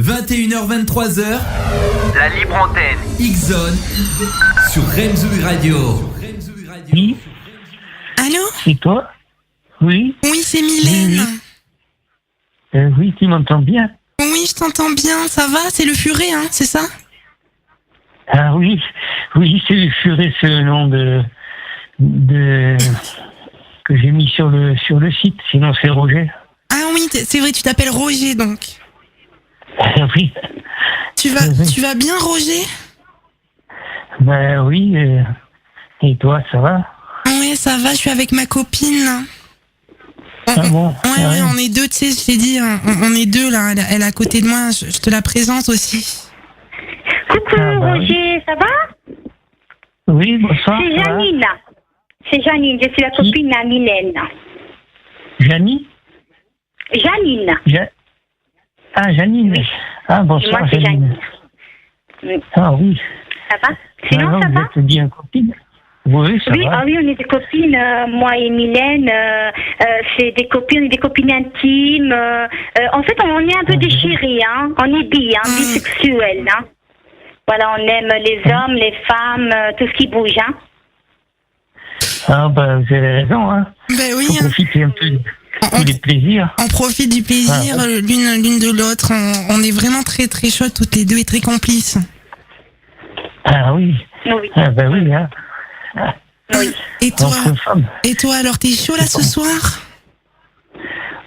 21h, 23h, La libre antenne. X-Zone sur Remzouille Radio. Oui, Allô? c'est toi? Oui, Oui, c'est Mylène. oui, tu m'entends bien? Oui, je t'entends bien, ça va? C'est le furet, hein, c'est ça? Ah oui, c'est le furet, c'est le nom de que j'ai mis sur le site, sinon c'est Roger. Ah oui, c'est vrai, tu t'appelles Roger, donc. Ah oui, Tu vas bien, Roger? ben oui, et toi, ça va? Oui, ça va, je suis avec ma copine. Ah bon? Ouais, on est deux, tu sais, je t'ai dit, on est deux, là, elle est à côté de moi, je te la présente aussi. Coucou Roger, ça va? Oui, bonsoir. C'est ça va? Janine. C'est Janine, je suis la copine à Mylène. Janine? Janine. Ah, Janine. Oui. Ah, bonsoir, Moi, c'est Janine. Oui. Ah oui. Ça va? Sinon, Alors, ça vous va? êtes bien copine? Oui, ça Oui, va. ah oui, on est des copines, moi et Mylène, c'est des copines, on est des copines intimes. En fait, on est un peu déchirés, hein. On est bisexuels, hein. Voilà, on aime les hommes, les femmes, tout ce qui bouge, hein. Ah, ben, vous avez raison, hein. Ben oui, Faut profiter un peu du plaisir. on profite du plaisir l'une de l'autre, on est vraiment très très chaudes toutes les deux et très complices. Ah oui. Oui. Ah ben oui, hein. Ah, Oui. Et toi, entre femmes. alors t'es chaud là ce soir?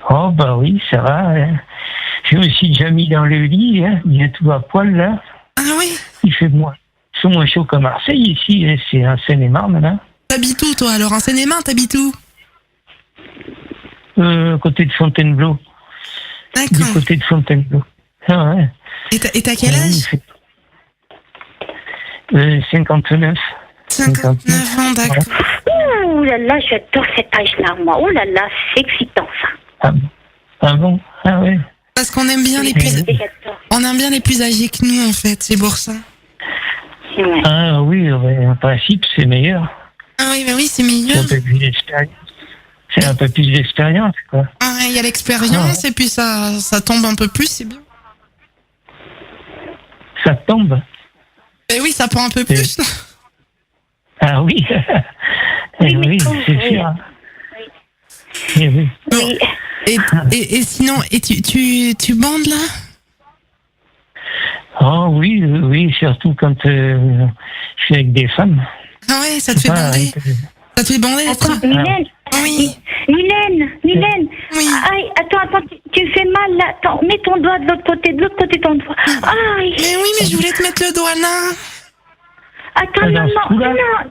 Oh ben oui, ça va. Hein. Je me suis déjà mis dans le lit, hein, bien tout à poil là. Ah oui? Il fait moins chaud qu'à Marseille ici, hein. C'est en Seine-et-Marne là. T'habites où toi alors? En Seine-et-Marne, t'habites où? À côté de Fontainebleau. Du D'accord. côté de Fontainebleau. Ah ouais. Et t'as quel âge? 59. 59 ans, d'accord. Ouh là là, j'adore cet âge-là, moi. Oh là là, c'est excitant, ça. Ah bon? Ah ouais. Parce qu'on aime bien les plus, J'adore. on aime bien les plus âgés que nous en fait, c'est pour ça. Ouais. Ah oui, ouais, en principe c'est meilleur. Ah oui, bah oui, c'est C'est meilleur. un peu plus d'expérience. C'est un peu plus d'expérience, quoi. Ah, il y a l'expérience et puis ça tombe un peu plus, c'est bien. Ça tombe. Eh oui, ça prend un peu plus. Ah oui. Oui, mais oui, bon, c'est oui. sûr. Eh oui. Oui. Et sinon, tu bandes là? Oh oui, oui, surtout quand je suis avec des femmes. Ah ouais, ça te fait bander. Ça te fait bander d'être... Attends, Mylène. Oui. Mylène. Oui. Aïe, attends, tu fais mal là. Attends, mets ton doigt de l'autre côté ton doigt. Aïe. Mais oui, mais je voulais te mettre le doigt là. Attends, Dans ce coup-là? non.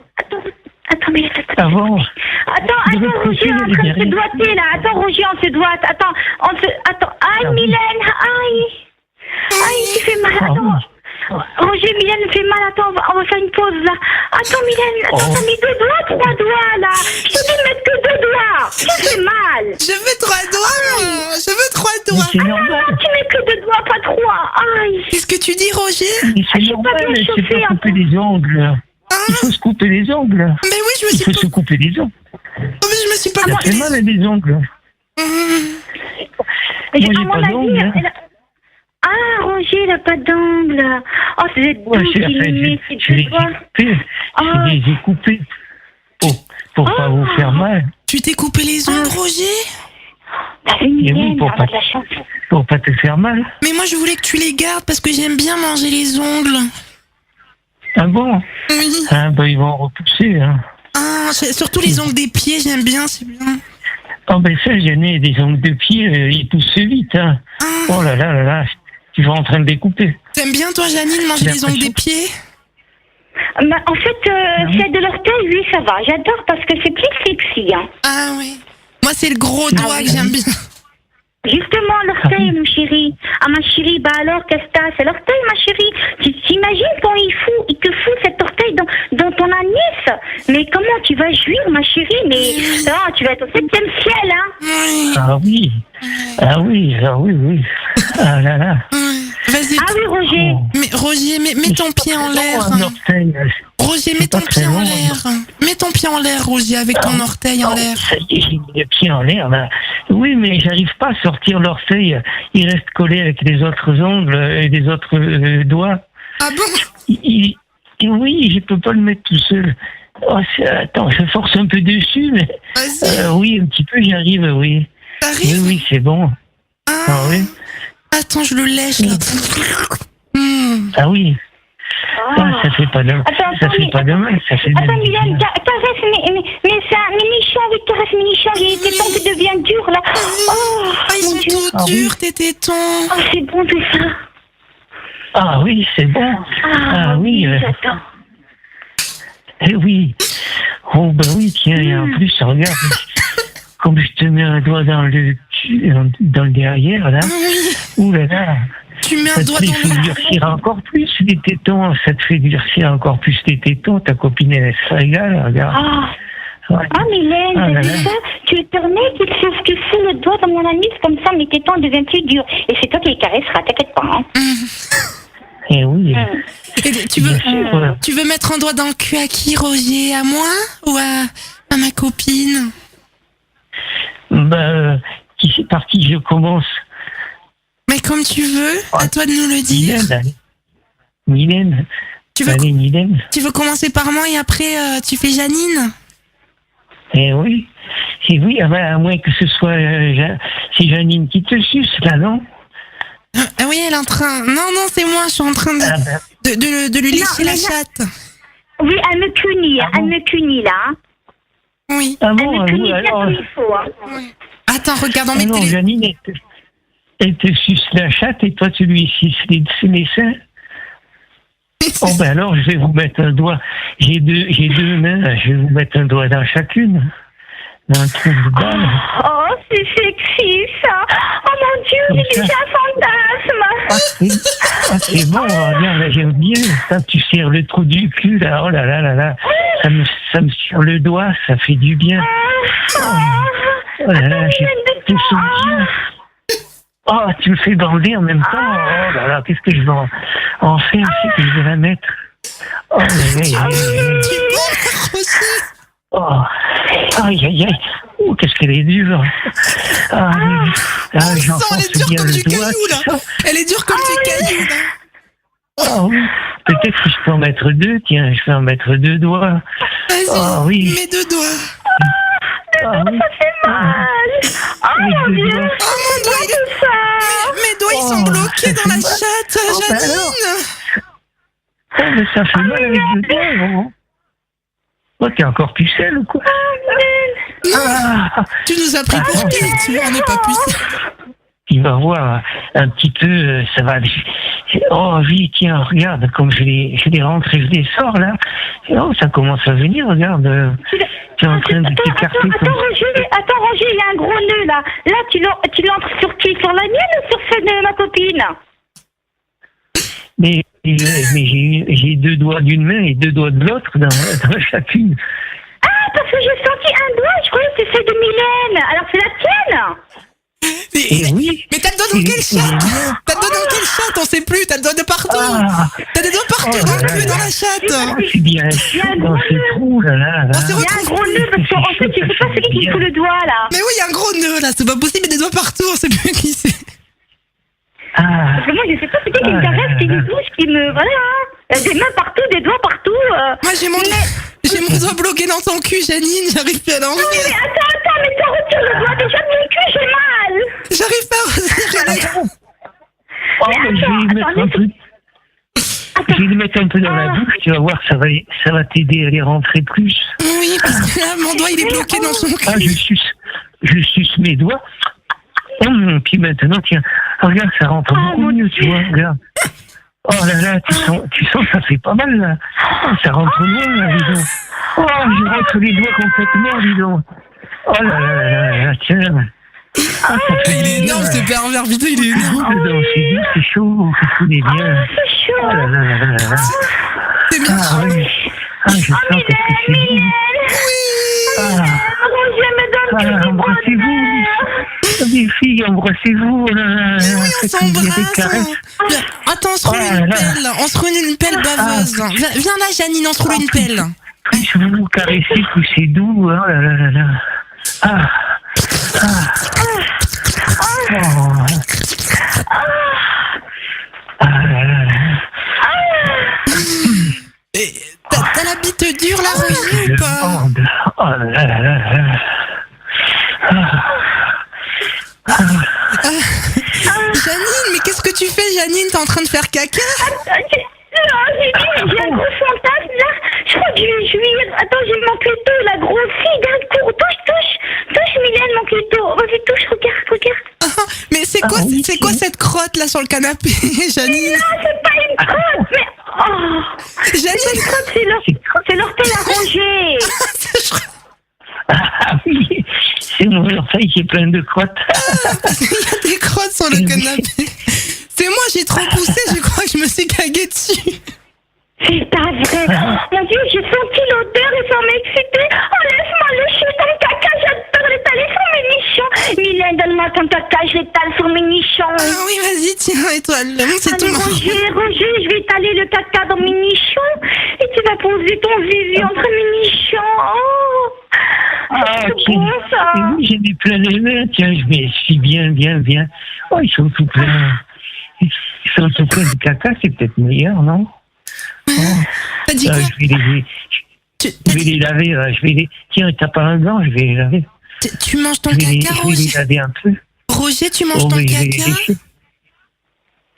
Attends, mais Ah bon? Attends, Roger, on est en train de se doigter là. Attends, Roger, on se doite. Attends. Aïe, Mylène, aïe. Aïe, tu fais mal. Attends. Roger, Mylène fait mal. Attends, on va faire une pause là. Attends, Mylène, t'as mis 2 doigts, 3 doigts là. Je te dis de mettre que 2 doigts. Ça fait mal. Je veux 3 doigts. Je veux 3 doigts. C'est Non, normal. tu mets que 2 doigts, pas 3. Aïe. Qu'est-ce que tu dis, Roger? Mais c'est je suis pas normal, bien c'est chauffée, pas hein. couper les ongles. Il faut se couper les ongles. Mais oui, je me Il suis faut pas... se couper les ongles. Oh, mais je me suis pas Ça coupé fait mal à les ongles. Mmh. Moi, j'ai À mon pas avis, d'ongles. Hein. Ah, Roger, il a pas d'angle. Oh, c'est des Ouais, doux je qui met ses je les 2 doigts. ai coupés. Ah. Je les ai coupés. Pour pas vous faire mal. Tu t'es coupé les ongles, Roger? T'as vu, Et oui, Mylène, pour on a pas, de la chance. pour pas te faire mal. Mais moi, je voulais que tu les gardes parce que j'aime bien manger les ongles. Ah bon? Oui. Ah bah ils vont repousser. Hein. Ah, surtout les ongles des pieds, j'aime bien, c'est bien. Oh ben ça, j'en ai des ongles de pied, ils poussent vite. Hein. Ah, Oh là là là là, tu vas en train de les couper. t'aimes bien, toi, Janine, manger les ongles des pieds? Bah, en fait, celle de l'orteil, oui, ça va. J'adore parce que c'est plus sexy. Hein. Ah oui. Moi, c'est le gros doigt que j'aime bien. Justement, l'orteil, mon chéri. Ah, ma chérie, bah alors, qu'est-ce que t'as? C'est l'orteil, ma chérie. Tu t'imagines quand il te fout cet orteil dans ton anus? Mais comment tu vas jouir, ma chérie? Mais non, tu vas être au 7e ciel, hein? Oui. Ah oui, ah oui, ah oui, oui. Ah là là. Oui. Vas-y. Ah oui, Roger. Mais Roger, mets ton pied en l'air. Un orteil, Roger, mets c'est ton pas très pied en long. l'air. Mets ton pied en l'air, Roger, avec ton orteil en l'air. Ça y est, j'ai mis le pied en l'air, là. Oui, mais j'arrive pas à sortir l'orteil. Il reste collé avec les autres ongles et les autres doigts. Ah bon? Oui, je peux pas le mettre tout seul. Oh, attends, je force un peu dessus, mais Vas-y. oui, un petit peu, j'y arrive, oui. T'arrives? Oui, c'est bon. Ah oui. Attends, je le lèche, là. Ah oui. Ah, ça fait pas de mal. Attends, Ça fait pas de mal. Ça fait Attends, de Mylène, caresse mes nichons, oui, caresse mes nichons, il y a des tétons qui deviennent durs, là. Oh, Ah, ils mon sont Dieu. tout Ah oui. durs, tes tétons. Oh, c'est bon tout ça. Ah oui, c'est bon. Ah oui, j'attends. Eh oui. Oh, bah oui, tiens, et en plus, regarde. Comme je te mets un doigt dans le cul, dans le derrière, là. Oui. Ouh là là. Tu mets un Ça doigt te dans fait le... durcir encore plus les tétons. Ça te fait durcir encore plus les tétons. Ta copine, elle se régale, regarde. Ah, Ouais. Mylène, Ah là t'as là. vu ça? Tu le permets qu'il tu fous le doigt dans mon anus, comme ça mes tétons deviennent plus durs. Et c'est toi qui les caresseras, t'inquiète pas. Hein. Eh oui. Et tu Bien sûr, voilà. veux mettre un doigt dans le cul à qui, Roger? À moi ou à ma copine? Bah, par qui je commence? Mais comme tu veux, à toi de nous le dire. Mylène, allez. Mylène. Tu veux, Allez, Mylène. tu veux commencer par moi et après tu fais Janine? Eh oui. Eh oui, ah bah, à moins que ce soit c'est Janine qui te suce, là, non? Ah oui, elle est en train... Non, c'est moi, je suis en train de, Ah bah, de lui lécher la mais non. chatte. Oui, elle me punit, Ah bon? elle me punit là. Hein. Oui. ah Elle bon, me punit bien alors, comme il faut. Hein. Attends, regarde dans ah mes non, télé... Janine, elle te suce la chatte et toi, tu lui suces les seins? Oh ben alors, je vais vous mettre un doigt. J'ai deux mains, je vais vous mettre un doigt dans chacune. Dans un trou de balle. Oh, c'est sexy ça. Oh mon Dieu, j'ai déjà un fantasme. C'est bon, regarde, là, j'aime bien. Ça, tu serres le trou du cul, là. Oh là là là là. Ça me sur le doigt, ça fait du bien. Oh là là, j'ai tout souvenir. Oh, tu me fais bander en même temps. Oh là là, qu'est-ce que je vais en faire? C'est que je vais la mettre. Oh là là, oh, aïe aïe aïe. Oh, qu'est-ce qu'elle est dure. Ah, elle est dure comme du caillou, là. Elle est dure comme du caillou, là. Ah oui, peut-être que je peux en mettre deux. Tiens, je vais en mettre deux doigts. Vas-y, Ah oui. mets deux doigts. Ah oui. Ça fait mal. Oh mon Dieu, Oh mon doigt, tout ça. mes doigts, ils sont bloqués dans la chatte, bah Janine. Oh, mais ça fait mal avec deux doigts, vraiment. Oh, t'es encore pucelle ou quoi? Ah, Tu nous as pris pour qui, tu vois, on n'est pas pucés. il va voir un petit peu, ça va. Oh oui, tiens, regarde, comme je les rentre et je les sors là. Oh, ça commence à venir, regarde. Tu es en train de t'écarter comme ça. Attends, Roger, il y a un gros nœud là. Là, tu l'entres sur qui? Sur la mienne ou sur celle de ma copine? Mais j'ai deux doigts d'une main et deux doigts de l'autre dans chacune. Ah, parce que j'ai senti un doigt, je croyais que c'était celle de Mylène. Alors c'est la tienne? Et oui. Mais t'as le doigt dans quelle chatte? T'as le doigt dans quelle chatte? On sait plus, t'as le doigt de partout. Ah, T'as des doigts partout Oh dans là le cul, là. dans la chatte. c'est bien chaud dans ce trou là. On s'est Il y a un gros nœud parce qu'en fait, tu sais pas celui qui fout le doigt là. Mais oui, il y a un gros nœud là, c'est pas possible, il y a des doigts partout, on sait plus qui c'est. Ah, Parce que moi, je sais pas, peut-être qu'il me caresse, qui me touche, qui me. Voilà. Il y a des mains partout, des doigts partout. Moi j'ai mon doigt bloqué dans ton cul, Janine, j'arrive plus à Mais l'enlever. attends, mais toi, retire le doigt déjà de mon cul, j'ai mal. J'arrive pas à retirer les... oh, mais je vais y mettre un peu. Je vais le mettre un peu dans la bouche, tu vas voir, ça va t'aider à les rentrer plus. Oui, parce que là, mon doigt il est bloqué dans son Ah, cul. je suce mes doigts. Puis maintenant, tiens, regarde, ça rentre beaucoup mieux, tu vois, regarde. Oh là là, tu sens, ça fait pas mal, là. Oh, ça rentre loin, là, dis donc. Oh, je rentre les doigts complètement, dis donc. Oh là là là là, tiens. Ah, ça fait Il est du bien, énorme là. ce pervers, putain, il est énorme. Oh, dedans, c'est doux, c'est chaud, ça fout des bien. C'est chaud. Oh là là là là là. C'est bien. Ah oui. Ah, je sens que c'est doux. Ah, Roger me donne embrassez-vous. Les filles, embrassez-vous. Là, Mais oui, on faites-vous des s'embrasse. caresses. Attends, on se roule une pelle. On se roule une pelle baveuse. Viens là, Janine, on se roule une pelle. Plus vous caressez, plus c'est doux. Hein, là, là, là, là. Ah. Ah. Oh. Ah là là là. T'as la bite dure, là, Roger, ou pas? Bande. Oh là là là là là. Janine, mais qu'est-ce que tu fais, Janine? T'es en train de faire caca? J'ai un gros fantasme là. Je crois que je vais jouir. Attends, j'ai mon clito, la grosse fille d'un coup. Touche, Mylène, mon clito. Vas-y, touche, regarde. Ah, mais c'est quoi, c'est quoi cette crotte là sur le canapé, Janine? Non, c'est pas une crotte, mais. Oh! Janine, Une crotte, c'est l'orteil à ronger. Ah oui, c'est mon orteil qui est plein de crottes. il y a des crottes sur le canapé. C'est moi, j'ai trop poussé, je crois que je me suis caguée dessus. C'est pas vrai. Mon Dieu, j'ai senti l'odeur et ça m'a excité. Oh, laisse-moi lécher ton caca, j'adore l'étaler sur mes nichons. Mylène, donne-moi ton caca, je l'étale sur mes nichons. Ah oui, vas-y, tiens, étoile, c'est tout Allez, marrant. Roger, je vais étaler le caca dans mes nichons et tu vas poser ton zizi entre mes nichons. Oh, c'est bon ça. Et oui, j'en ai plein les mains. Tiens, je vais essuyer bien. Oh, ils sont tout pleins. Ils sont tout pleins de caca, c'est peut-être meilleur, non? T'as dit quoi? Je vais les laver. Tiens, t'as pas un gant, je vais les laver. Tu manges ton Je vais caca, les Roger? laver un peu. Roger, tu manges Oh, ton oui, caca?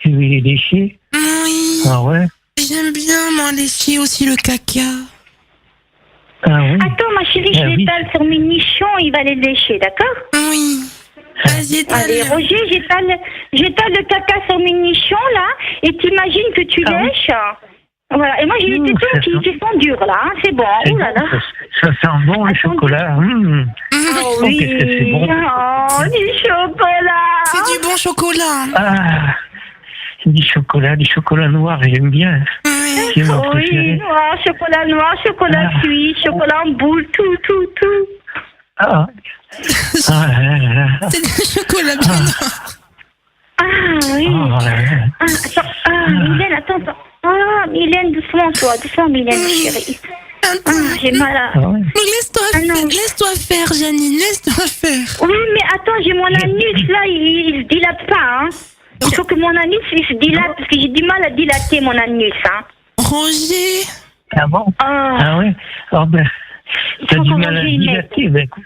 Je vais les lécher. Oui, Ah ouais? j'aime bien, moi, lécher aussi le caca. Ah oui? Attends, ma chérie, je l'étale sur mes nichons, il va les lécher, d'accord? Oui. Vas-y, étale. Allez, Roger, j'étale le caca sur mes nichons, là, et t'imagines que tu lèches. Voilà, et moi, j'ai les tétons qui sont durs, là, hein, c'est bon, oh là là. Ça sent bon, le chocolat. Oh oui, qu'est-ce que c'est bon. Oh, du chocolat. C'est du bon chocolat. Ah, du chocolat noir, j'aime bien. Oui. C'est mon Oui, préféré. noir, chocolat cuit, chocolat en boule, tout. Ah là là là. C'est du chocolat bien noir. Ah oui. Oh là là. Mylène, attends. Ah, Mylène, doucement, Mylène, chérie. J'ai mal à... Ah ouais. Laisse-toi faire, Janine, laisse-toi faire. Oui, mais attends, j'ai mon anus, là, il se dilate pas, hein. Il faut que mon anus, il se dilate, parce que j'ai du mal à dilater mon anus, hein. Roger. Ah bon? Ah ouais? Oh ben, t'as du mal à dilater. Ben écoute,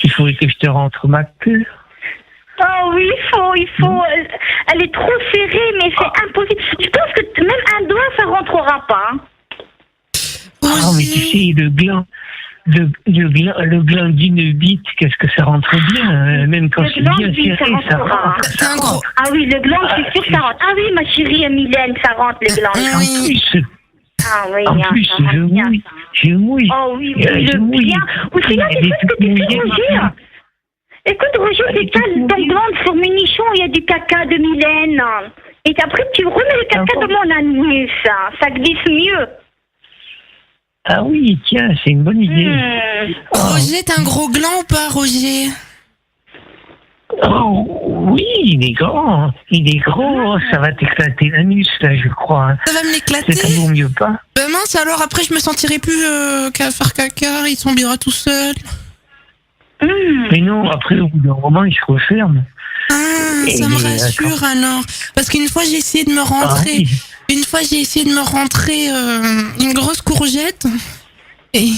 il faudrait que je te rentre ma queue. Oh oui, il faut. Elle est trop serrée, mais c'est impossible. Je pense que même un doigt, ça rentrera pas. Hein. Ah, mais tu sais, le gland d'une bite, qu'est-ce que ça rentre bien, même quand c'est bien serré, ça rentre. C'est un gros. Ah oui, le gland, je suis sûre que ça rentre. Ah oui, ma chérie Mylène, ça rentre, le gland. En plus, je mouille. Oh oui, le bien. Ou sinon, tu sais ce que tu fais, Roger? Écoute, Roger, c'est ça, ton gland sur mes nichons, il y a du caca de Mylène. Et après, tu remets le caca dans mon anus. Ça glisse mieux. Ah oui, tiens, c'est une bonne idée. Roger, t'as un gros gland ou pas, Roger? Oh, oui, il est grand. Ça va t'éclater l'anus, là, je crois. Ça va me l'éclater? Ça vaut mieux pas. Ben mince, alors après, je me sentirai plus qu'à faire caca, il tombera tout seul. Mais non, après, au bout d'un moment, il se referme. Ah, ça me rassure alors. Parce qu'une fois, j'ai essayé de me rentrer. Une fois, j'ai essayé de me rentrer une grosse courgette. Et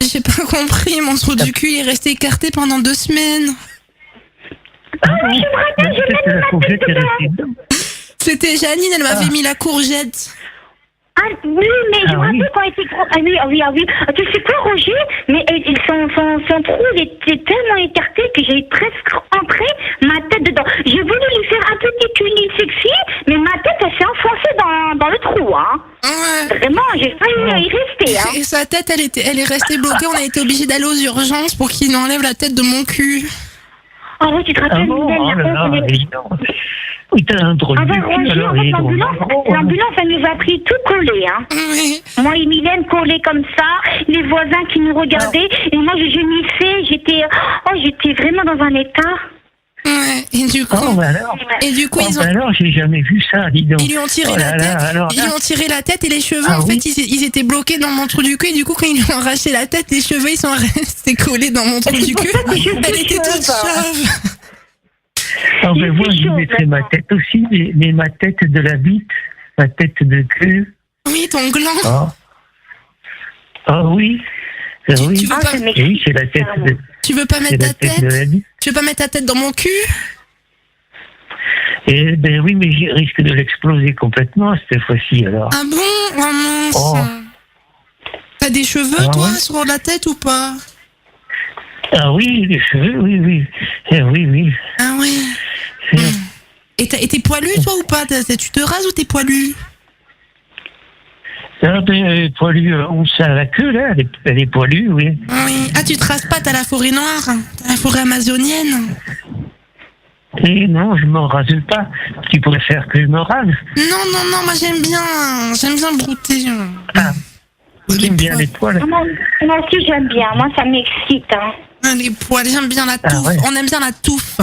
j'ai pas compris. Mon trou du cul est resté écarté pendant 2 semaines. Ah oui, je me rappelle, j'ai même la courgette est restée dedans. C'était Janine, elle m'avait mis la courgette. Ah oui, mais je me rappelle quand elle était grande. Ah oui. Tu sais quoi, Roger? Mais son trou, il était tellement écarté que j'ai presque rentré ma tête dedans. J'ai voulu lui faire un petit cuni sexy, mais ma tête, elle s'est enfoncée dans le trou, hein. Ouais. Vraiment, j'ai failli y rester, hein. Et sa tête, elle est restée bloquée. On a été obligés d'aller aux urgences pour qu'il enlève la tête de mon cul. Oh oui, tu te rappelles, Oui, t'as un drôle de cul, Roger, alors, en fait, il est drôle. l'ambulance, elle nous a pris tout collé, hein. Oui. Moi et Mylène collés comme ça, les voisins qui nous regardaient, et moi je gémissais, j'étais vraiment dans un état. Ouais, et du coup, Oh, bah alors. Alors, j'ai jamais vu ça, dis donc. ils lui ont tiré la tête. Ils lui ont tiré la tête et les cheveux, en fait, ils étaient bloqués dans mon trou du cul. Et du coup, quand ils lui ont arraché la tête, les cheveux, ils sont restés collés dans mon trou du cul. Elle était toute chauve. Ah, ben moi, je mettrais ma tête aussi, mais ma tête de la bite, ma tête de queue. Oui, ton gland. Ah oui. Tu Oui, veux pas... oui, c'est la tête de... Tu veux pas mettre ta tête de la bite. Tu veux pas mettre ta tête dans mon cul? Eh ben oui, mais je risque de l'exploser complètement cette fois-ci, alors. Ah bon? Oh mince. T'as des cheveux, toi, sur la tête ou pas? Ah oui, les cheveux, oui. Oui. Ah oui. Et t'es poilu, toi, ou pas? Tu te rases ou t'es poilu? Ah ben, poilu, on sait la queue, là, elle est poilue, oui. Oui. Ah, tu te rases pas, t'as la forêt noire? T'as la forêt amazonienne? Et non, je m'en rase pas. Tu préfères que je me rase? Non, moi j'aime bien brouter. Ah, j'aime bien les poils. Moi aussi j'aime bien, moi ça m'excite. Hein. Les poils, j'aime bien la touffe. Ouais. On aime bien la touffe.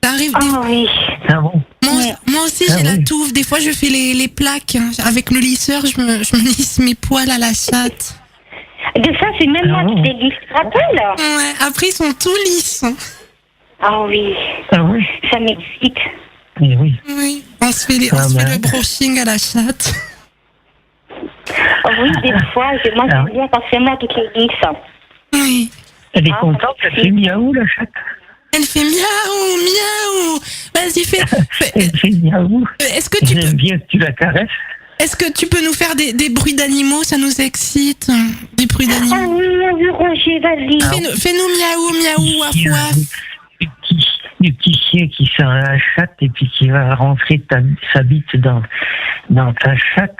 Ça arrive oui. Ah bon? Moi aussi j'ai la touffe. Des fois je fais les plaques. Avec le lisseur, je me lisse mes poils à la chatte. Des fois c'est même moi qui les lisse, tu te rappelles? Ouais, après ils sont tout lisses. Ah oui. Ah oui? Ça m'excite. Eh oui. Oui, on se fait le brushing à la chatte. Oui, des fois, moi j'aime bien quand c'est moi qui les lisse. Oui. Elle est contente, elle fait miaou, la chatte. Elle fait miaou. Vas-y, fais. Elle fait miaou. Est-ce que tu peux... J'aime bien que tu la caresses. Est-ce que tu peux nous faire des bruits d'animaux? Ça nous excite. Des bruits d'animaux. Ah oui, Roger, vas-y. Fais-nous miaou, waf waf. Du petit chien qui sort à la chatte et puis qui va rentrer sa bite dans ta chatte.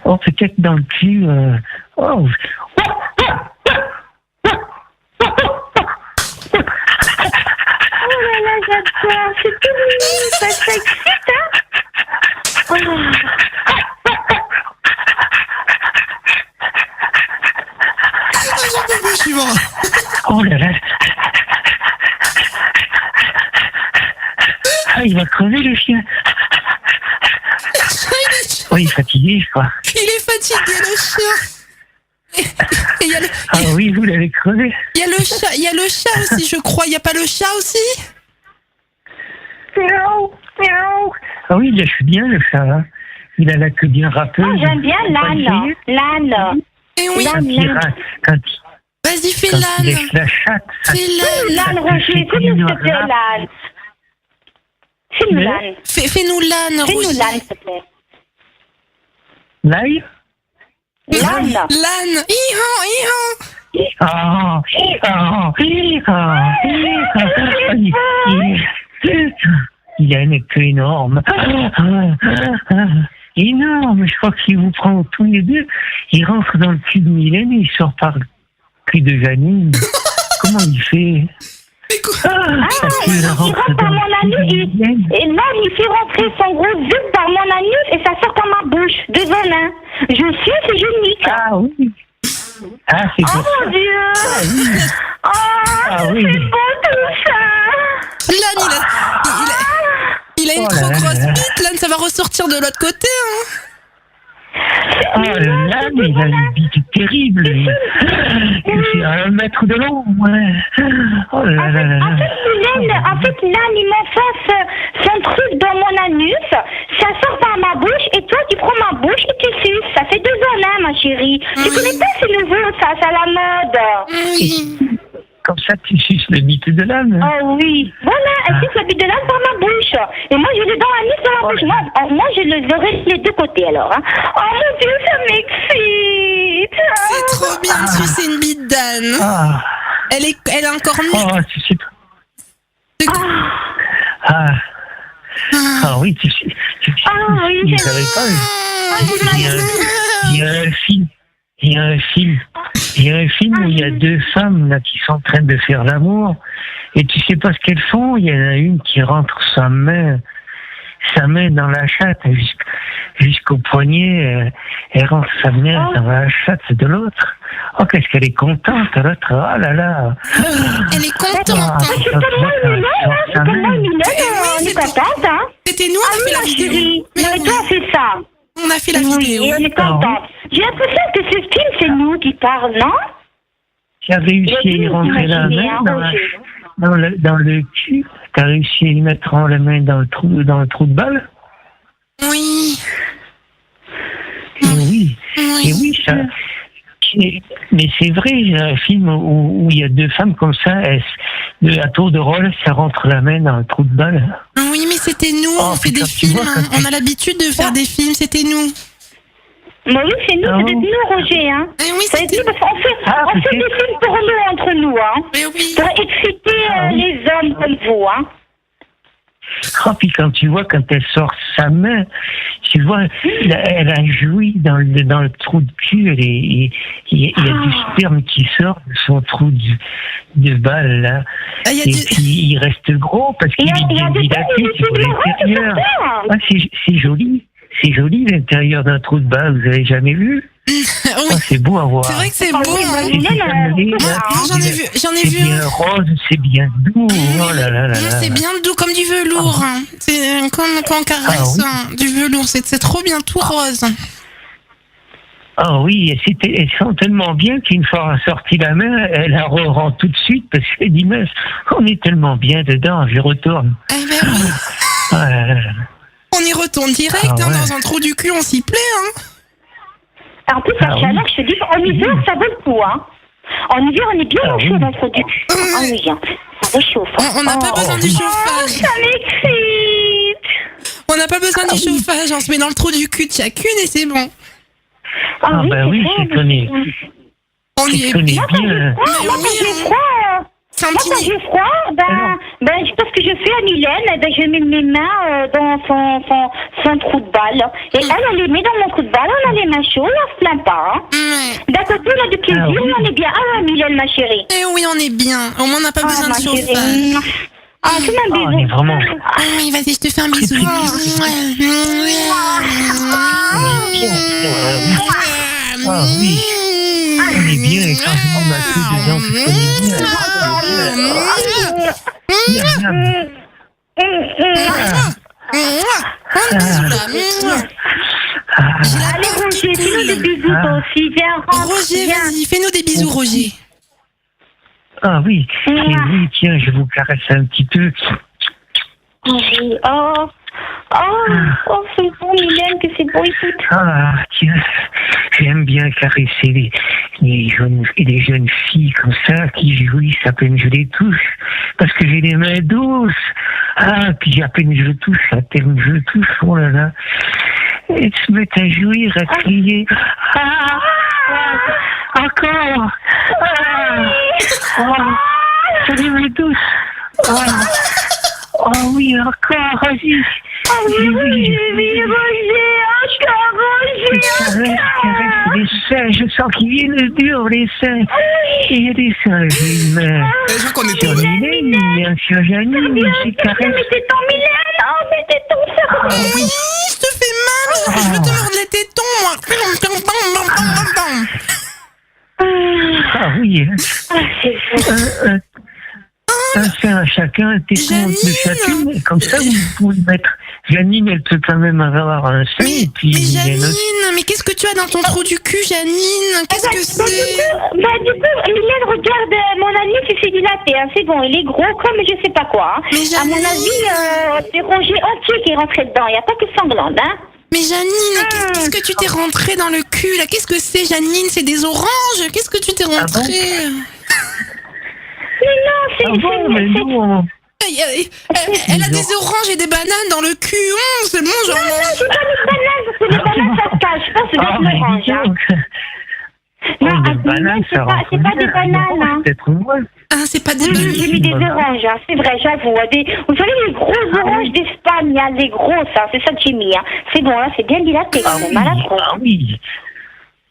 Oh, peut-être dans le cul. Oh. Oh là là, j'adore. C'est tout mignon, ça s'excite, hein? Oh là là. Ah, il va crever le chien. Oh, il est fatigué, je crois. Il est fatigué, le chien. Et y a ah oui, vous l'avez crevé. Il y a le chat aussi, je crois. Il n'y a pas le chat aussi? Miaou. Ah oui, il lâche bien le chat. Hein. Il a la queue bien râpeuse. Oh, j'aime bien l'âne. Et oui. Vas-y, fais l'âne. Il laisse la chatte. Fais l'âne. L'âne, Roger, fais-nous s'il te plaît, l'âne. Fais-nous l'âne. Fais-nous l'âne, Roger. Fais-nous l'âne, s'il te plaît. L'ail? L'âne. Il a une queue énorme. Énorme. Je crois qu'il vous prend tous les deux. Il rentre dans le cul de Mylène et il sort par le cul de Janine. Comment il fait? Il rentre par mon anus et là il fait rentrer son gros zip par mon anus et ça sort par ma bouche de venin. Je suis, c'est génique. Ah oui. Ah, c'est oh mon Dieu. Oui. C'est beau tout ça. L'âne, il a une trop grosse bite. L'âne, ça va ressortir de l'autre côté. Hein. Ah, l'âne, il a une bite terrible. Il fait 1 mètre de long. Ouais. Oh là là là. En fait, l'âne, il m'enfonce son truc dans mon anus. Ça sort par ma bouche et toi, tu prends ma bouche et tu suces. Ça fait 2 ans là, ma chérie. Tu connais pas, c'est nouveau, ça, c'est à la mode. Oui. Comme ça, tu suces le bite de l'âne. Ah oui. Voilà, elle suce le bite de l'âne par ma bouche. Et moi, je l'ai dans l'anus dans la bouche. Moi, je le verrai les 2 côtés alors. Hein. Oh mon Dieu, ça m'excite. C'est trop bien de sucer une bite d'âne. Elle est encore mieux. Oh, tu sais pas. Oui, tu sais. Oui, je savais pas. Il y a un film où il y a 2 femmes là qui sont en train de faire l'amour et tu sais pas ce qu'elles font. Il y en a une qui rentre sa main sa main dans la chatte jusqu'au poignet. Elle rentre sa main dans la chatte de l'autre. Oh, qu'est-ce qu'elle est contente, l'autre. Oh là là. Elle est contente. Ah, c'est tellement Mylène, on est contente, hein. C'était nous, on a fait la vidéo. Mais toi, c'est ça. On a fait la vidéo. Oui, on est contente. J'ai l'impression que ce film, c'est nous qui parlons, non? Tu as réussi à y rentrer la main dans le cul. Tu as réussi à y mettre la main dans le trou de balle. Oui. Oui. Et oui, ça. Mais c'est vrai, il y a un film où il y a deux femmes comme ça, à tour de rôle, ça rentre la main dans le trou de balle. Oui, mais c'était nous, on fait des films. On a l'habitude de faire des films, c'était nous. Mais oui, c'est nous, c'est nous, Roger, hein. Oui, c'est nous, parce qu'on fait des films pour nous, entre nous, hein. Mais oui. Pour exciter les hommes comme vous, hein. Oh, puis quand tu vois, quand elle sort sa main, tu vois, elle a joui dans le trou de cul, il y a du sperme qui sort de son trou de balle, là. Et puis, il reste gros parce qu'il est bien dilaté sur l'intérieur. Ah, c'est joli. C'est joli l'intérieur d'un trou de balle, vous avez jamais vu? Oui. Oh, c'est beau à voir. C'est vrai que c'est beau. J'en ai vu. C'est bien rose, c'est bien doux. Oh là là là. C'est bien doux, comme du velours. Hein. C'est comme quand on caresse du velours. C'est trop bien, tout rose. Ah oui, elles sont tellement bien qu'une fois sortie la main, elle la rend tout de suite parce qu'elle dit, mais on est tellement bien dedans, j'y retourne. Eh ben oui. Ah là là. On y retourne direct, dans un trou du cul, on s'y plaît, hein. En plus, la chaleur, je te dis, en hiver, ça vaut le coup, hein. En hiver, on est bien au chaud dans le trou du cul. Ah oui, ça réchauffe. On n'a pas besoin du chauffage. Ça m'excite. On n'a pas besoin du chauffage, on se met dans le trou du cul de chacune et c'est bon. Ah bah oui, c'est connu. On y est bien. Moi, quand j'ai froid, je pense que je fais à Mylène, je mets mes mains dans son trou de balle. Et elle les met dans mon trou de balle, on a les mains chaudes, on se plaint pas. Hein. D'un côté, on a du plaisir, on est bien. Ah, Mylène, ma chérie. Eh oui, on est bien. Au moins, on n'a pas besoin de chauffage. Ah, c'est un bisou. On est vraiment... Ah oui, vas-y, je te fais un bisou. Ah oui. On est bien, et quand on a tous des gens qui connaissent bien. Allez, Roger, fais-nous des bisous, toi aussi. Viens, rentre. Roger, vas-y, fais-nous des bisous, Roger. Ah oui, oui, tiens, je vous caresse un petit peu. Oh, c'est bon, Mylène, que c'est beau, écoute. Ah, tiens, j'aime bien caresser les jeunes filles comme ça, qui jouissent à peine je les touche, parce que j'ai les mains douces. Ah, puis à peine je touche, à peine je touche, oh là là. Elles se mettent à jouir, à crier. Encore. C'est les mains douces. Oh oui, encore, vas-y. Oui, Roger, Caresse les seins, je sens qu'ils viennent durs, les seins. Il y a des seins, sur Mylène, sur Janine, je caresse. Mais t'es ton Mylène, mais t'es ton frère. Oui, je te fais mal, je veux te mordre les tétons, moi. Ah oui. C'est un sein à chacun, un téton de chacune, comme ça vous pouvez mettre. Janine, elle peut quand même avoir un sein. Mais Janine, mais qu'est-ce que tu as dans ton trou du cul, Janine? Qu'est-ce que c'est? Du coup, Mylène, regarde, mon ami, il s'est dilaté, hein, c'est bon, il est gros comme je sais pas quoi. Hein. Mais Janine... À mon avis, c'est Roger entier qui est rentré dedans, il n'y a pas que Sanglande, hein. Mais Janine, qu'est-ce que tu t'es rentré dans le cul, là? Qu'est-ce que c'est, Janine? C'est des oranges? Qu'est-ce que tu t'es rentré? Mais non, elle a des oranges et des bananes dans le cul. C'est bon, genre. Non, c'est pas des bananes, parce que les bananes, ça se cache. Je pense que c'est des oranges. Non, des bananes, c'est pas des bananes. Hein. Ah, c'est pas des bananes. J'ai mis des oranges, hein. C'est vrai, j'avoue. Vous savez, les gros oranges d'Espagne, hein, les gros, ça, c'est ça que j'ai mis. Hein. C'est bon, là, c'est bien dilaté. Ah oui.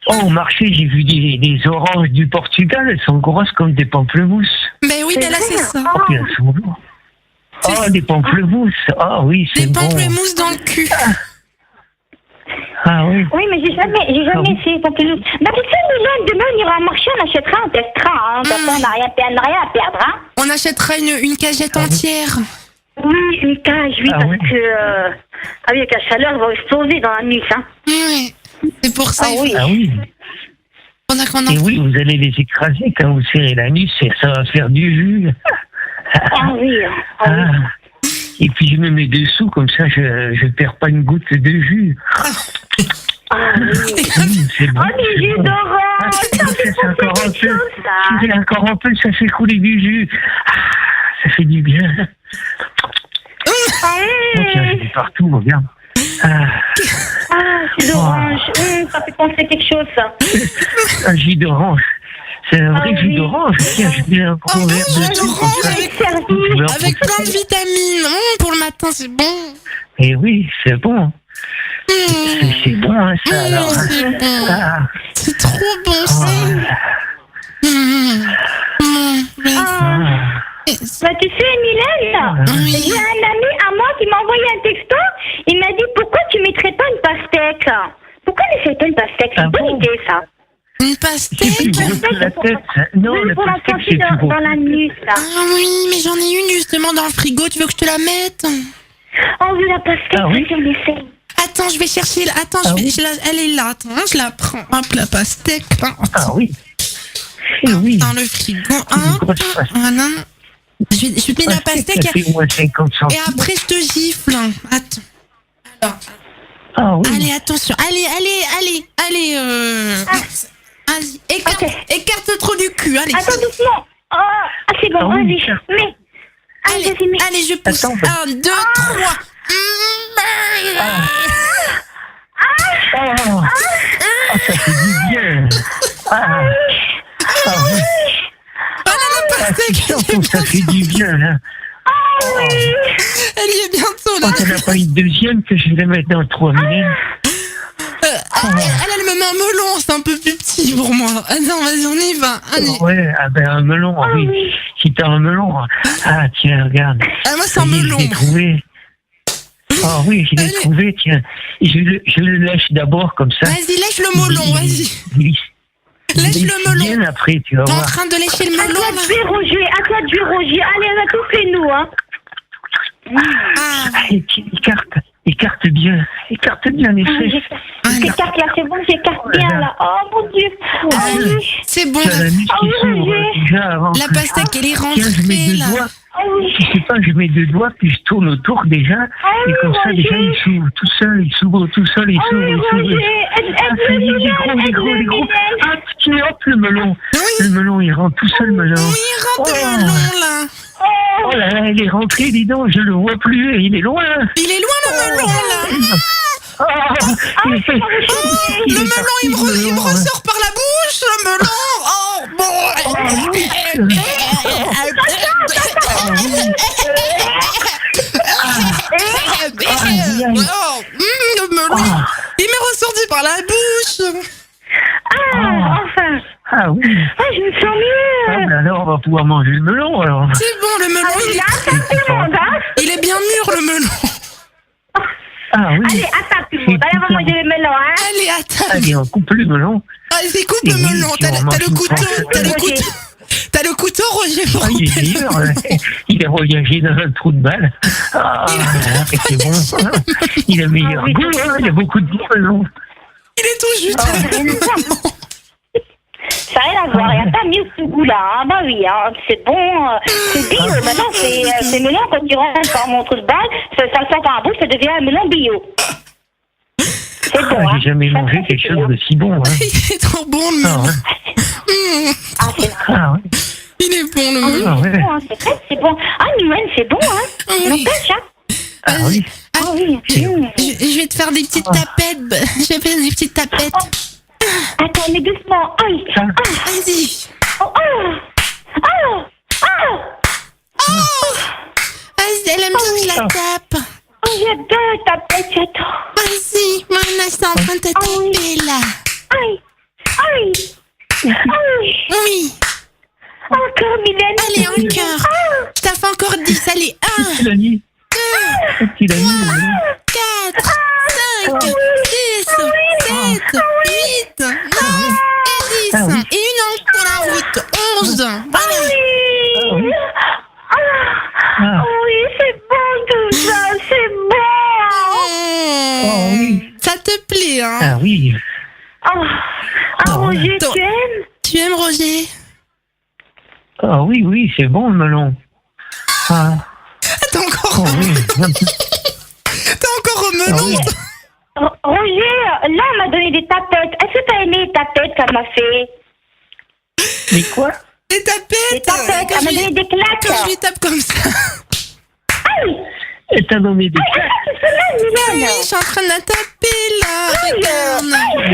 Oh, au marché, j'ai vu des oranges du Portugal, elles sont grosses comme des pamplemousses. Mais oui, mais là, c'est ça. Oh, elles sont lourdes. Oh, des pamplemousses. Ah oui, c'est Des bon. pamplemousses dans le cul. Ah oui. Oui, mais j'ai jamais essayé les pamplemousses. Bah, tu sais, Mylène, demain, on ira au marché, on achètera, on testera. Hein. Parce qu'on n'a rien à perdre. Hein. On achètera une cagette entière. Oui, une cage, oui, Ah parce oui. que... avec la chaleur, elle va exploser dans la nuit, hein. Ouais. C'est pour ça. Ah oui. Ah oui. Et oui, vous allez les écraser quand vous serrez l'anus, ça va faire du jus. Ah oui. Ah, oui. Ah. Et puis je me mets dessous, comme ça je perds pas une goutte de jus. Ah oui. C'est bon. Oh, mais jus d'orange. Ah, Ça fait c'est encore penser un quelque peu. chose, ça. Si j'ai encore un peu, ça fait couler du jus. Ah, ça fait du bien. Oh, tiens, je vais partout, regarde. Jus d'orange. Ça fait penser quelque chose, ça. Un jus d'orange. C'est un vrai jus d'orange. Tiens, je mets un gros verre de jus jus comme ça. d'orange avec plein de vitamines. Pour le matin, c'est bon. Et oui, c'est bon. C'est bon, hein, ça, alors. C'est bon. Ah. C'est trop bon, ça. Bah, tu sais, Mylène, j'ai un ami à moi qui m'a envoyé un texto. Il m'a dit, pourquoi tu mettrais pas une pastèque? Pourquoi ne fais pas une pastèque? C'est une bonne idée, ça. Une C'est pastèque. plus gros que la tête. Non, Oui, la pour pastèque, l'enfoncer c'est plus gros. dans la nuit, ça. Ah oui, mais j'en ai une justement dans le frigo. Tu veux que je te la mette? Oh oui, la pastèque, Ah oui. on essaye. Attends, je vais chercher. Attends, elle est là. Attends, je la prends. Hop, la pastèque. Ah oui. Et oui. Dans le frigo. Une Hop, grosse pastèque. voilà. Je te mets la pastèque Ça fait moins 50 et centimes. après je te gifle. Attends. Alors, Ah oui. allez, attention. Allez. Vas-y, écarte le trou du cul. Allez. Attends, doucement. Oh, c'est bon, Ah oui, vas-y. ça. Mais. Allez, Vas-y, mais. allez, je pousse. Attends, 1, 2, 3. Oh, ça fait du bien. Ah, oui. Voilà la pastèque. Ça fait du bien, là. Elle y est bientôt là. Quand elle n'a pas une deuxième, que je vais la mettre dans le 3 000. Elle me met un melon, c'est un peu plus petit pour moi. Attends, vas-y, on y va. Allez. Ouais, ah ben un melon, oui. Si t'as un melon, ah tiens, regarde. Ah, moi, c'est un Ça y est, melon. Je l'ai trouvé. Ah oui, je l'ai trouvé, tiens. Je le lèche d'abord comme ça. Vas-y, lèche le melon, vas-y. Lèche le melon. Bien après, tu vas T'es en voir. train de lécher le À melon toi de là. jouer, Roger. À toi de jouer, Roger. Allez, on a tout fait, nous, hein. Ah, Allez, écarte bien les fesses. J'écarte là, c'est bon, j'écarte bien, là. Oh, mon Dieu. Ah oui. c'est bon. Tu as la nuit qui Ah, s'ouvre Roger. déjà avant. La pastèque, elle est Tiens, je mets rentrée deux là. doigts. Ah oui. Je sais pas, je mets deux doigts, puis je tourne autour déjà. Et comme ça, Roger. déjà, il s'ouvre tout seul, il s'ouvre tout seul, il Ah s'ouvre, oui, il s'ouvre. Roger. Ah, ça y est, il est gros. Ah, tiens, hop, le melon. Le melon, il rentre tout seul, le melon. Oui, rentre le melon là. Oh là là, il est rentré, dis donc, je le vois plus, il est loin. Il est loin le melon là. Oh, Le melon, il me ressort par la bouche, le melon. Oh, bon. Oh, le melon. Il m'est ressorti par la bouche. Enfin. Ah oui. Ah, je me sens mieux. Ah, ben alors, on va pouvoir manger le melon, alors. C'est bon, le melon, Il est à tout le monde, hein. il est bien mûr, le melon. Ah oui. Allez, à tout le monde. Allez, on va manger le melon, hein. Allez, attends. Allez, on coupe le melon. Vas-y, coupe Et le oui, melon. puis on mange T'as le une couteau. tranche. T'as le couteau, Roger, pour Ah, il couper est le dur, melon. il est voyagé dans un trou de balle. Ah, c'est bon. Il a meilleur oui, goût, hein, il a beaucoup de goût, le melon. Il est tout juste. Ça n'a rien à voir, il n'y a pas mieux ce goût-là. Hein. Bah oui, hein. C'est bon, c'est bio. Maintenant, c'est melon, quand tu rentres par mon trou de balle, ça le sort par la bouche, ça devient un melon bio. C'est bon, hein. J'ai jamais mangé quelque chose de si bon. Hein. Il est trop bon, le Ah, melon. ouais. Ah, c'est Ah, ouais. Il est bon, le Ah oui, melon. Ah, ouais. c'est bon, hein. C'est vrai, c'est bon. Ah, Noël, c'est bon, hein. Oui. N'empêche, hein. Ah oui. Ah oui. Je vais te faire des petites tapettes. Je vais faire des petites tapettes. Attends, mais doucement. Aïe. Ça. Vas-y. Oh, oh. Oh. Oh. Vas-y, elle aime bien que je la tape. Oh, j'adore ta tête, j'adore. Vas-y, maintenant, c'est en train de te taper, là. Aïe. Aïe. Aïe. Oui. Encore, Mylène. Allez, encore. Je t'ai fait encore 10. Allez, 1, La Ça te plaît, hein? Ah oui. Roger, tu aimes? Tu aimes, Roger? Ah oui, oui, c'est bon le melon. Ah. T'as encore... Oh, oui. T'as encore un melon? Ah, oui. Roger, là, on m'a donné des tapettes. Est-ce que t'as aimé les tapettes qu'elle m'a fait? Mais quoi? Des tapettes? Des tapettes, elle m'a donné des claques. Quand je lui tape comme ça. Aïe! Et t'as nommé des Aïe, c'est mal, Oui, Mylène! je suis en train de la taper, là. Aïe, Regarde.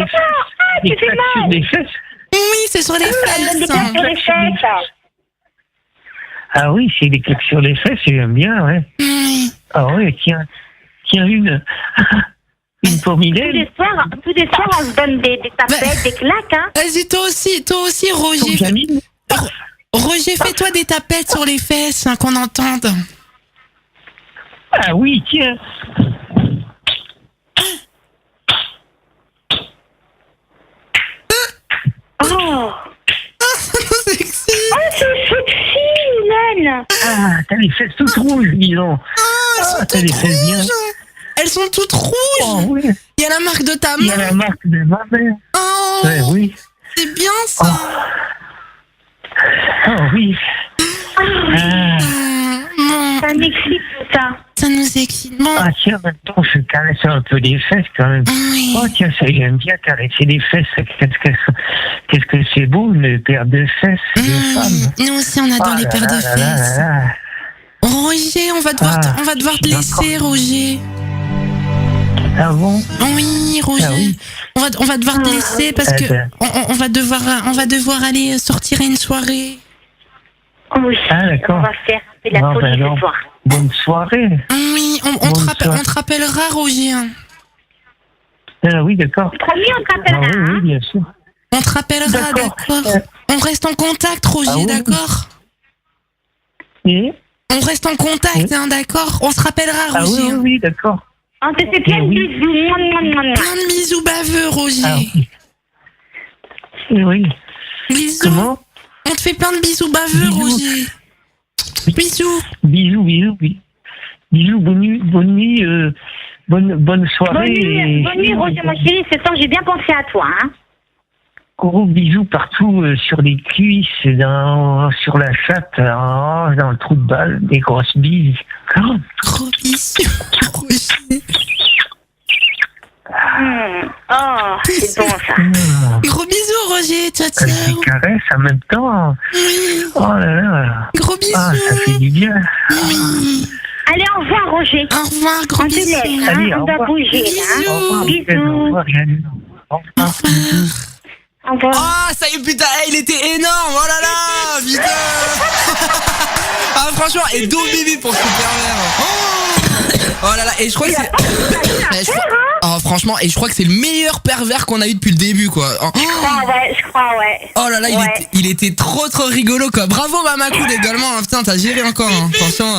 c'est ça! Ah, tu fais claques sur mal! des fesses? Oui, c'est sur les Elle donne des fesses. claques sur les fesses. Ah oui, c'est des claques sur les fesses, j'aime bien, ouais. Oui. Ah oui, tiens une pour Mylène. Tous les soirs, on se donne des tapettes, des claques, hein. Vas-y, toi aussi, Pour Roger. Camille. Roger, fais-toi des tapettes sur les fesses, hein, qu'on entende. Ah oui, tiens. Oh! Sexy. Oh, c'est sexy, Mylène! Ah, t'as les fesses toutes rouges, dis donc. Ah, t'as les fesses bien. Elles sont toutes rouges. Oh oui, Il y a la marque de ta il y a main. la marque de ma mère. Oh, Ouais, oui. c'est bien ça. Oh oui. Ah, Bon, Ça m'excite, tout ça. ça nous excite. Bon, ah tiens, maintenant je caresse un peu les fesses quand même. oui. Oh tiens, ça j'aime bien caresser les fesses. Qu'est-ce que c'est beau, une paire de fesses de femme. Nous aussi, on adore Oh les là paires là de là là fesses. là là. Roger, on va devoir, Ah, on va devoir te je suis laisser, d'accord. Roger. Ah bon? Oui, Roger. Ah oui. On va devoir te laisser parce Eh que ben. on va devoir aller sortir à une soirée. Oui. Ah d'accord. On va faire de la Non, folie ben non. ce soir. Bonne soirée. Oui, on Bonne te soirée. rappellera, Roger. hein. Ah oui, d'accord. Promis, on Ah t'appellera, oui, oui, hein. bien sûr. On te rappellera, D'accord. d'accord. On reste en contact, Roger, Ah oui. d'accord. Et On reste en contact, Oui. hein, d'accord. On se rappellera, ah oui, Roger. oui, oui, d'accord. On te fait plein de Oui. bisous. Mouah, mouah, mouah, mouah. Plein de bisous baveux, Roger. Ah oui. Et oui. Bisous. Comment? On te fait plein de bisous baveux, Bisous. Roger. Bisous. Bisous, bisous, oui. Bisous, bonne nuit, bonne soirée. Bonne nuit, Roger, ma chérie. Ce temps, j'ai bien pensé à toi, hein. Gros bisous partout, sur les cuisses, sur la chatte, dans le trou de balle, des grosses bises. Oh, Gros bisous, Roger. Oh, c'est bon, ça. Gros bisous, Roger. Ciao, Ça fait ciao. caresse en même temps. Oui. Oh là là. Gros bisous. Ah, ça fait du bien. Oui. Allez, au revoir, Roger. Au revoir, gros On te laisse, bisous. hein. Allez, au On doit revoir. bouger, là. Bisous. Au revoir, Bisous. Mylène, au revoir, Yann. Au revoir. Au revoir. Ah, ça y est, putain, il était énorme, oh là là, putain. Ah, franchement, et dos bébé pour ce pervers. Oh là là, et je crois que c'est... Eh, Oh, franchement, et je crois que c'est le meilleur pervers qu'on a eu depuis le début, quoi. Oh, Je crois, ouais. oh là là, Ouais. il était trop rigolo, quoi. Bravo, Mamacoud également, hein. Putain, t'as géré encore, hein. Franchement...